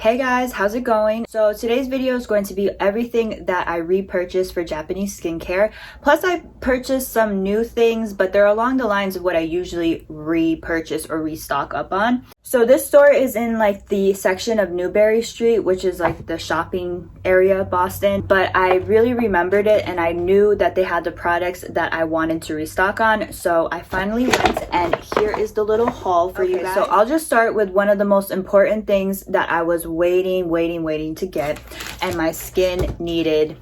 Hey guys, how's it going? So today's video is going to be everything that I repurchased for Japanese skincare. Plus I purchased some new things, but they're along the lines of what I usually repurchase or restock up on. So this store is in like the section of Newbury Street, which is like the shopping area of Boston. But I really remembered it and I knew that they had the products that I wanted to restock on. So I finally went and here is the little haul for you guys. So I'll just start with one of the most important things that I was waiting to get and my skin needed.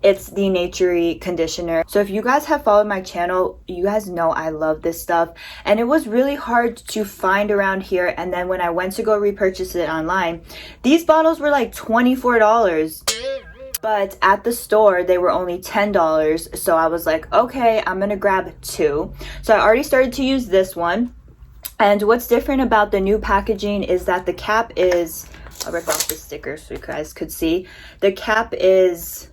It's the Newbury conditioner. So if you guys have followed my channel, you guys know I love this stuff. And it was really hard to find around here. And then when I went to go repurchase it online, these bottles were like $24. But at the store, they were only $10. So I was like, okay, I'm gonna grab two. So I already started to use this one. And what's different about the new packaging is that the cap is, I'll rip off the sticker so you guys could see. The cap is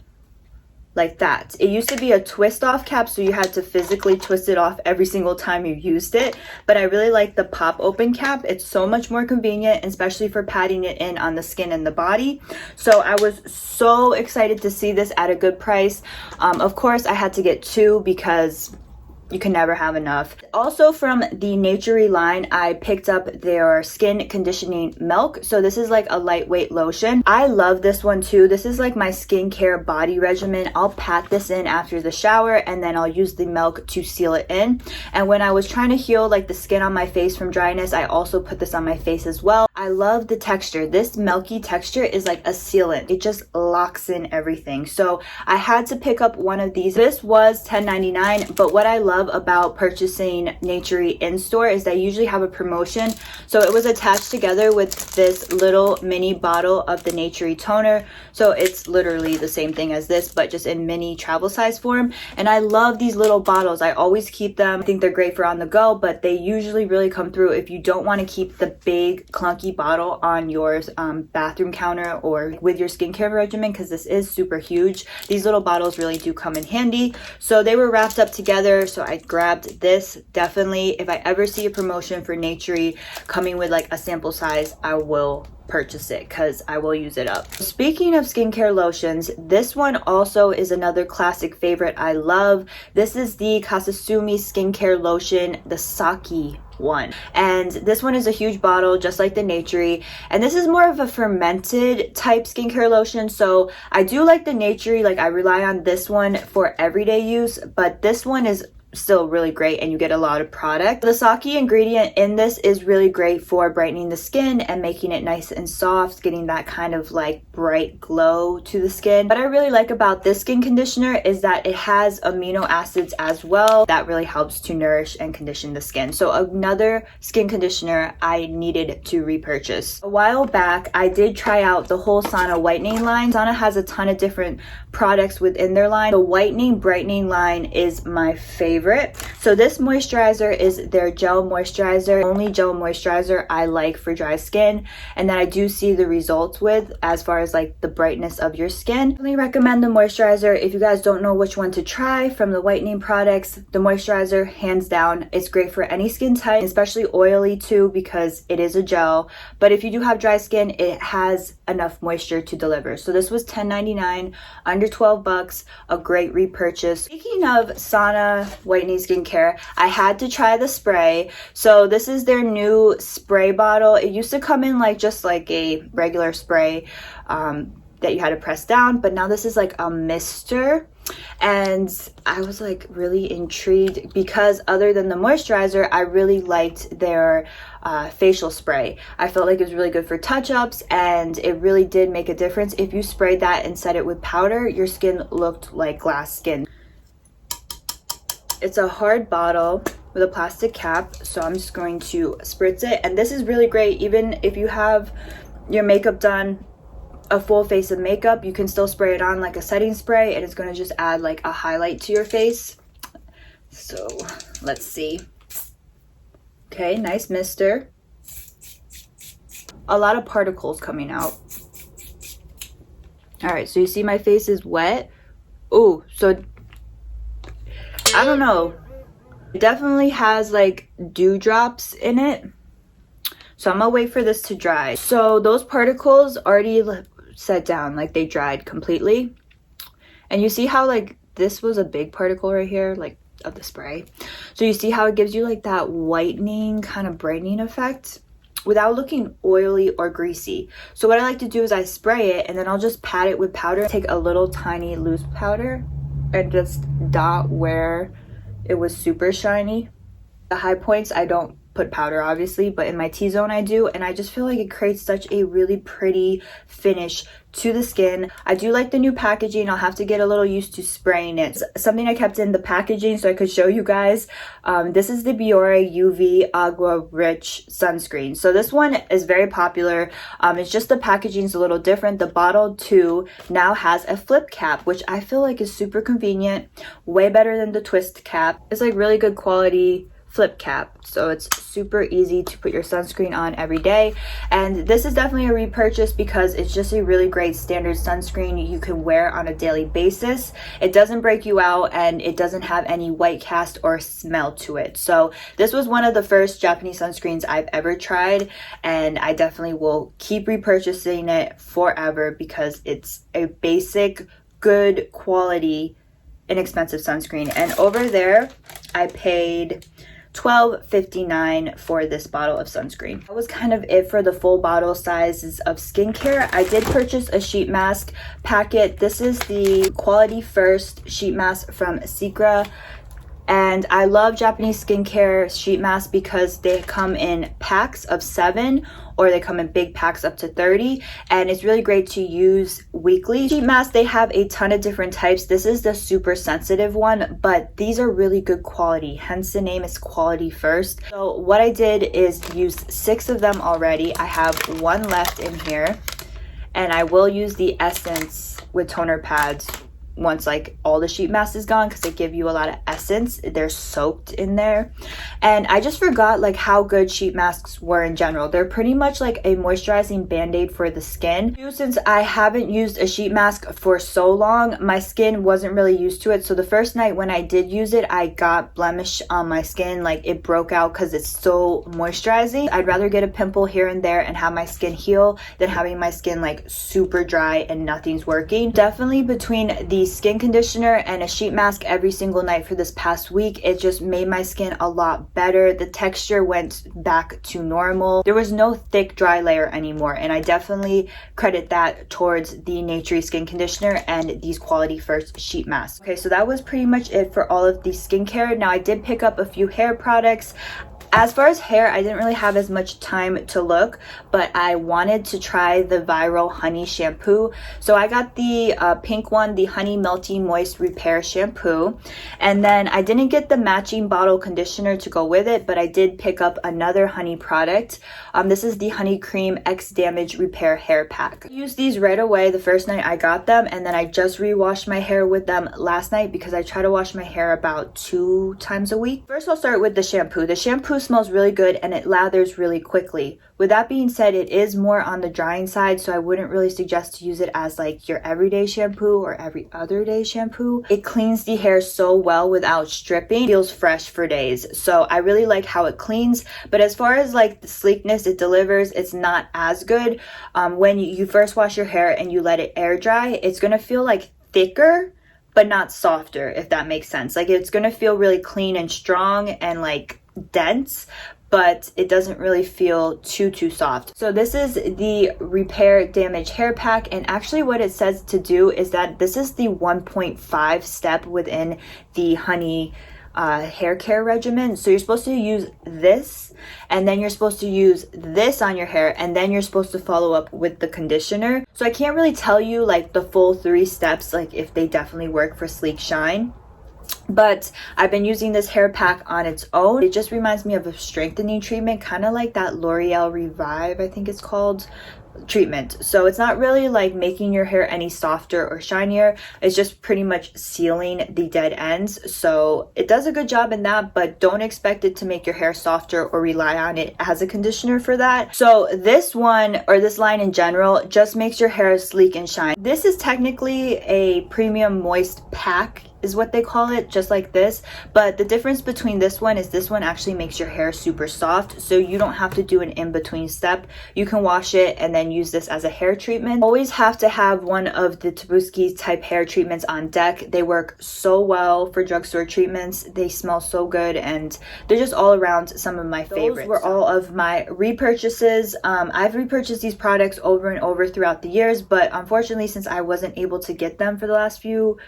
like that. It used to be a twist off cap, so you had to physically twist it off every single time you used it. But I really like the pop open cap. It's so much more convenient, especially for patting it in on the skin and the body. So I was so excited to see this at a good price. Of course, I had to get two because you can never have enough. Also from the Newbury line, I picked up their skin conditioning milk. So this is like a lightweight lotion. I love this one too. This is like my skincare body regimen. I'll pat this in after the shower and then I'll use the milk to seal it in. And when I was trying to heal like the skin on my face from dryness, I also put this on my face as well. I love the texture. This milky texture is like a sealant. It just locks in everything. So I had to pick up one of these. This was $10.99, but what I love about purchasing Newbury in store is they usually have a promotion. So it was attached together with this little mini bottle of the Newbury toner. So it's literally the same thing as this, but just in mini travel size form. And I love these little bottles. I always keep them. I think they're great for on the go, but they usually really come through if you don't want to keep the big clunky bottle on your bathroom counter or with your skincare regimen, because this is super huge. These little bottles really do come in handy. So they were wrapped up together. So I grabbed this. Definitely, if I ever see a promotion for Newbury coming with like a sample size, I will purchase it because I will use it up. Speaking of skincare lotions, this one also is another classic favorite I love. This is the Kasasumi skincare lotion, the Sake one, and this one is a huge bottle just like the Newbury, and this is more of a fermented type skincare lotion. So I do like the Newbury, like I rely on this one for everyday use, but this one is still really great and you get a lot of product. The Sake ingredient in this is really great for brightening the skin and making it nice and soft, getting that kind of like bright glow to the skin. What I really like about this skin conditioner is that it has amino acids as well. That really helps to nourish and condition the skin. So another skin conditioner I needed to repurchase. A while back, I did try out the whole Sana whitening line. Sana has a ton of different products within their line. The whitening brightening line is my favorite. So this moisturizer is their gel moisturizer, only gel moisturizer I like for dry skin and that I do see the results with as far as like the brightness of your skin. I really recommend the moisturizer. If you guys don't know which one to try from the whitening products, the moisturizer hands down. It's great for any skin type, especially oily too because it is a gel, but if you do have dry skin, it has enough moisture to deliver. So this was $10.99, under 12 bucks, a great repurchase. Speaking of Sana whitening skincare, I had to try the spray. So this is their new spray bottle. It used to come in like just like a regular spray that you had to press down, but now this is like a mister. And I was like really intrigued because other than the moisturizer, I really liked their facial spray. I felt like it was really good for touch-ups and it really did make a difference. If you sprayed that and set it with powder, your skin looked like glass skin. It's a hard bottle with a plastic cap, so I'm just going to spritz it. And this is really great even if you have your makeup done, a full face of makeup, you can still spray it on like a setting spray and it's going to just add like a highlight to your face. So let's see. Okay, nice mister. A lot of particles coming out. All right, so you see my face is wet. Oh, so I don't know. It definitely has like dewdrops in it. So I'm gonna wait for this to dry. So those particles already set down, like they dried completely. And you see how like this was a big particle right here, like of the spray. So you see how it gives you like that whitening kind of brightening effect without looking oily or greasy. So what I like to do is I spray it and then I'll just pat it with powder. Take a little tiny loose powder and just dot where it was super shiny. The high points I don't put powder obviously, but in my T-zone I do, and I just feel like it creates such a really pretty finish to the skin. I do like the new packaging. I'll have to get a little used to spraying it. Something I kept in the packaging so I could show you guys. This is the Biore UV Agua Rich sunscreen. So this one is very popular. It's just the packaging is a little different. The bottle too now has a flip cap, which I feel like is super convenient, way better than the twist cap. It's like really good quality flip cap, so it's super easy to put your sunscreen on every day. And this is definitely a repurchase because it's just a really great standard sunscreen you can wear on a daily basis. It doesn't break you out and it doesn't have any white cast or smell to it. So this was one of the first Japanese sunscreens I've ever tried, and I definitely will keep repurchasing it forever because it's a basic, good quality, inexpensive sunscreen. And over there I paid $12.59 for this bottle of sunscreen. That was kind of it for the full bottle sizes of skincare. I did purchase a sheet mask packet. This is the Quality First sheet mask from Secra. And I love Japanese skincare sheet masks because they come in packs of 7 or they come in big packs up to 30, and it's really great to use weekly. Sheet masks, they have a ton of different types. This is the super sensitive one, but these are really good quality, hence the name is Quality First. So what I did is use 6 of them already. I have 1 left in here, and I will use the Essence with toner pads once like all the sheet mask is gone because they give you a lot of essence. They're soaked in there. And I just forgot like how good sheet masks were in general. They're pretty much like a moisturizing band-aid for the skin. Since I haven't used a sheet mask for so long, my skin wasn't really used to it. So the first night when I did use it, I got blemish on my skin. Like it broke out because it's so moisturizing. I'd rather get a pimple here and there and have my skin heal than having my skin like super dry and nothing's working. Definitely between the skin conditioner and a sheet mask every single night for this past week, it just made my skin a lot better. The texture went back to normal. There was no thick dry layer anymore, and I definitely credit that towards the Naturey skin conditioner and these Quality First sheet masks. Okay, so that was pretty much it for all of the skincare. Now I did pick up a few hair products. As far as hair, I didn't really have as much time to look, but I wanted to try the viral honey shampoo. So I got the pink one, the Honey Melty Moist Repair Shampoo. And then I didn't get the matching bottle conditioner to go with it, but I did pick up another honey product. This is the Honey Cream X Damage Repair Hair Pack. I used these right away the first night I got them, and then I just re-washed my hair with them last night because I try to wash my hair about 2 times a week. First, I'll start with the shampoo. The shampoo smells really good and it lathers really quickly. With that being said, it is more on the drying side, so I wouldn't really suggest to use it as like your everyday shampoo or every other day shampoo. It cleans the hair so well without stripping. It feels fresh for days. So I really like how it cleans, but as far as like the sleekness it delivers, it's not as good. When you first wash your hair and you let it air dry, it's gonna feel like thicker but not softer, if that makes sense. Like it's gonna feel really clean and strong and like dense, but it doesn't really feel too soft. So this is the Repair Damage Hair Pack, and actually what it says to do is that this is the 1.5 step within the honey hair care regimen. So you're supposed to use this, and then you're supposed to use this on your hair, and then you're supposed to follow up with the conditioner. So I can't really tell you like the full 3 steps, like if they definitely work for sleek shine. But I've been using this hair pack on its own. It just reminds me of a strengthening treatment, kind of like that L'Oreal Revive, I think it's called, treatment. So it's not really like making your hair any softer or shinier. It's just pretty much sealing the dead ends. So it does a good job in that, but don't expect it to make your hair softer or rely on it as a conditioner for that. So this one, or this line in general, just makes your hair sleek and shine. This is technically a premium moist pack is what they call it, just like this. But the difference between this one is this one actually makes your hair super soft, so you don't have to do an in-between step. You can wash it and then use this as a hair treatment. Always have to have one of the Tabuski type hair treatments on deck. They work so well for drugstore treatments. They smell so good, and they're just all around some of my favorites. Those were all of my repurchases. I've repurchased these products over and over throughout the years, but unfortunately, since I wasn't able to get them for the last few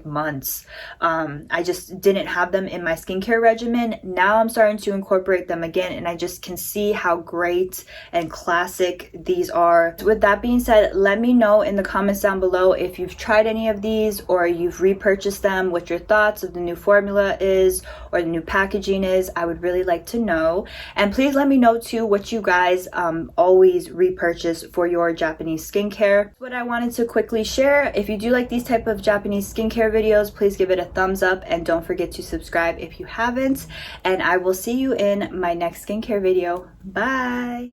months, I just didn't have them in my skincare regimen. Now I'm starting to incorporate them again, and I just can see how great and classic these are. With that being said, let me know in the comments down below if you've tried any of these or you've repurchased them, what your thoughts of the new formula is or the new packaging is. I would really like to know. And please let me know too what you guys always repurchase for your Japanese skincare. What I wanted to quickly share, if you do like these type of Japanese skincare videos, please give it a thumbs up and don't forget to subscribe if you haven't, and I will see you in my next skincare video. Bye.